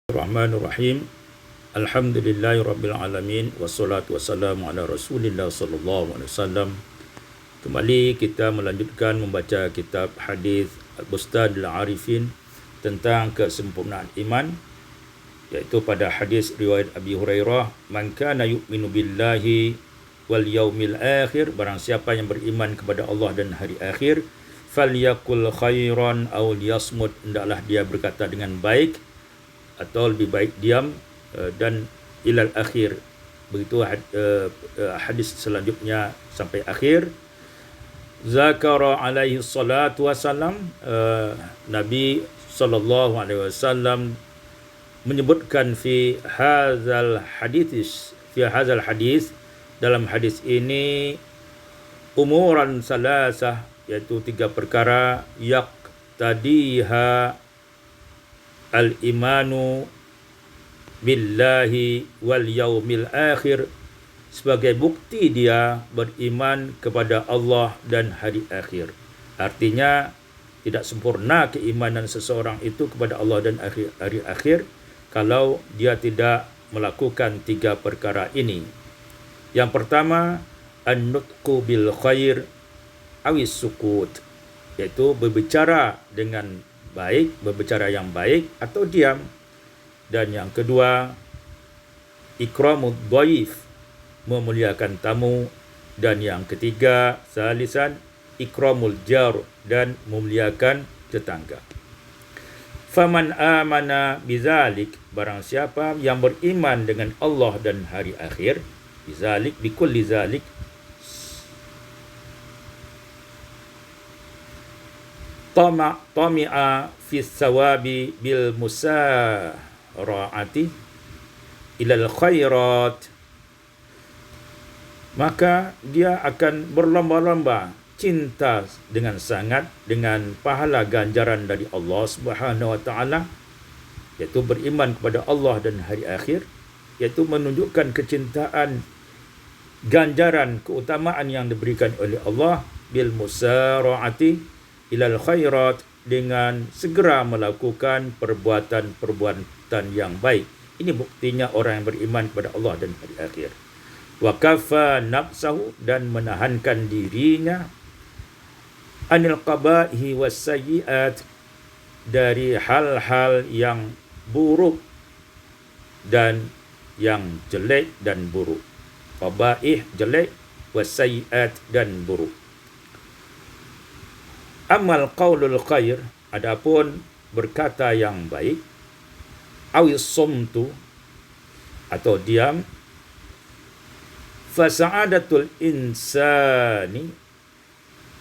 Bismillahirrahmanirrahim. Alhamdulillahirabbil alamin wassalatu wassalamu ala Rasulillah sallallahu alaihi wasallam. Kembali kita melanjutkan membaca kitab hadis Al-Bustadil Arifin tentang kesempurnaan iman, iaitu pada hadis riwayat Abi Hurairah, man kana yu'minu billahi wal yaumil akhir, barang siapa yang beriman kepada Allah dan hari akhir, falyakul khairan aw liyasmut, hendaklah dia berkata dengan baik atau lebih baik diam, dan ilal akhir. Begitu hadis selanjutnya sampai akhir. Zakara alaihi salatu wasalam, Nabi sallallahu alaihi wasallam menyebutkan fi hadzal hadis, dalam hadis ini, umuran salasah, iaitu 3 perkara, yaqtadiha al-imanu billahi wal yaumil akhir, sebagai bukti dia beriman kepada Allah dan hari akhir. Artinya tidak sempurna keimanan seseorang itu kepada Allah dan hari akhir kalau dia tidak melakukan 3 perkara ini. Yang pertama, an-nutqu bil khair awis sukut, yaitu berbicara dengan baik, berbicara yang baik atau diam. Dan yang kedua, ikramud dhaif, memuliakan tamu. Dan yang ketiga, salisan, ikramul jar, dan memuliakan tetangga. Faman amana bizalik, barang siapa yang beriman dengan Allah dan hari akhir, bizalik bikulli zalik, tami'a fi sawabi bil musara'ati ilal khairat, maka dia akan berlomba-lomba cinta dengan sangat dengan pahala ganjaran dari Allah Subhanahu wa taala, yaitu beriman kepada Allah dan hari akhir, yaitu menunjukkan kecintaan, ganjaran, keutamaan yang diberikan oleh Allah bil musara'ati ilal khairat, dengan segera melakukan perbuatan-perbuatan yang baik. Ini buktinya orang yang beriman kepada Allah dan hari akhir. Wa kafa nafsahu, dan menahankan dirinya, anil qabahi was sayyiat, dari hal-hal yang buruk dan yang jelek dan buruk. Qabaih jelek, was sayyiat dan buruk. Amal qaulul khair, adapun berkata yang baik, awis sumtu, atau diam, fasa'adatul insani,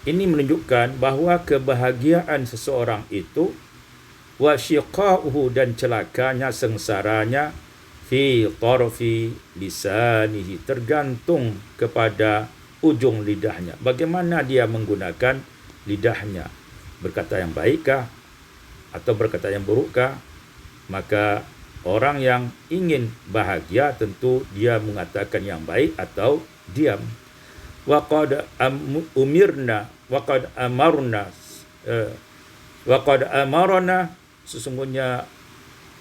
ini menunjukkan bahawa kebahagiaan seseorang itu, wa syiqa'uhu, dan celakanya, sengsaranya, fi tarfi lisanihi, tergantung kepada ujung lidahnya. Bagaimana dia menggunakan lidahnya, berkata yang baikkah atau berkata yang burukkah? Maka orang yang ingin bahagia tentu dia mengatakan yang baik atau diam. Wa qad umirna wa qad amarna wa qad amarna, sesungguhnya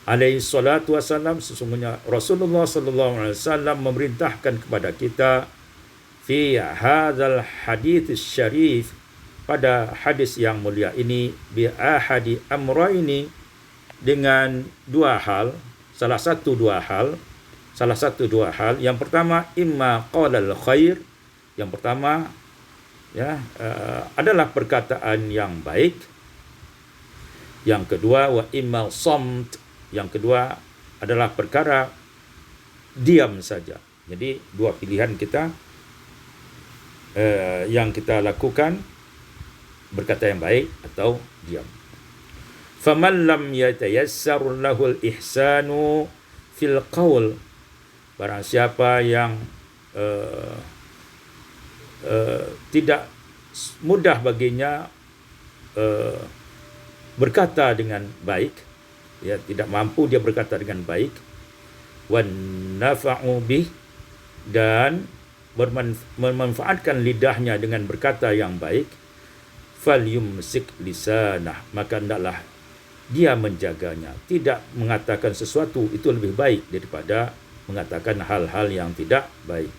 alaihi salatu wasallam, sesungguhnya Rasulullah sallallahu alaihi wasallam memerintahkan kepada kita, fi hadzal hadits syarif, pada hadis yang mulia ini, bi ahadi amrayni, dengan 2 hal, salah satu dua hal. Yang pertama, imma qaulal khair, yang pertama adalah perkataan yang baik. Yang kedua, wa imma samt, yang kedua adalah perkara diam saja. Jadi 2 pilihan kita yang kita lakukan, berkata yang baik atau diam. Faman lam yatayassar lahul ihsanu fil qaul, barang siapa yang tidak mudah baginya berkata dengan baik, ya, tidak mampu dia berkata dengan baik, wan nafa'u bih, dan memanfaatkan lidahnya dengan berkata yang baik, falyumsik lisanah, maka hendaklah dia menjaganya. Tidak mengatakan sesuatu itu lebih baik daripada mengatakan hal-hal yang tidak baik.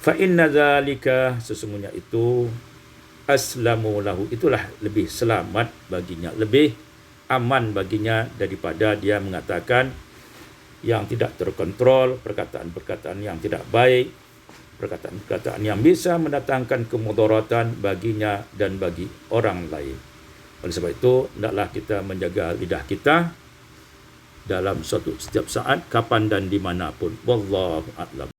Fa inna dzalika, sesungguhnya itu, aslamu lahu, itulah lebih selamat baginya, lebih aman baginya daripada dia mengatakan yang tidak terkontrol, perkataan-perkataan yang tidak baik, perkataan-perkataan yang bisa mendatangkan kemudaratan baginya dan bagi orang lain. Oleh sebab itu, hendaklah kita menjaga lidah kita dalam setiap saat, kapan dan dimanapun. Wallahu a'lam.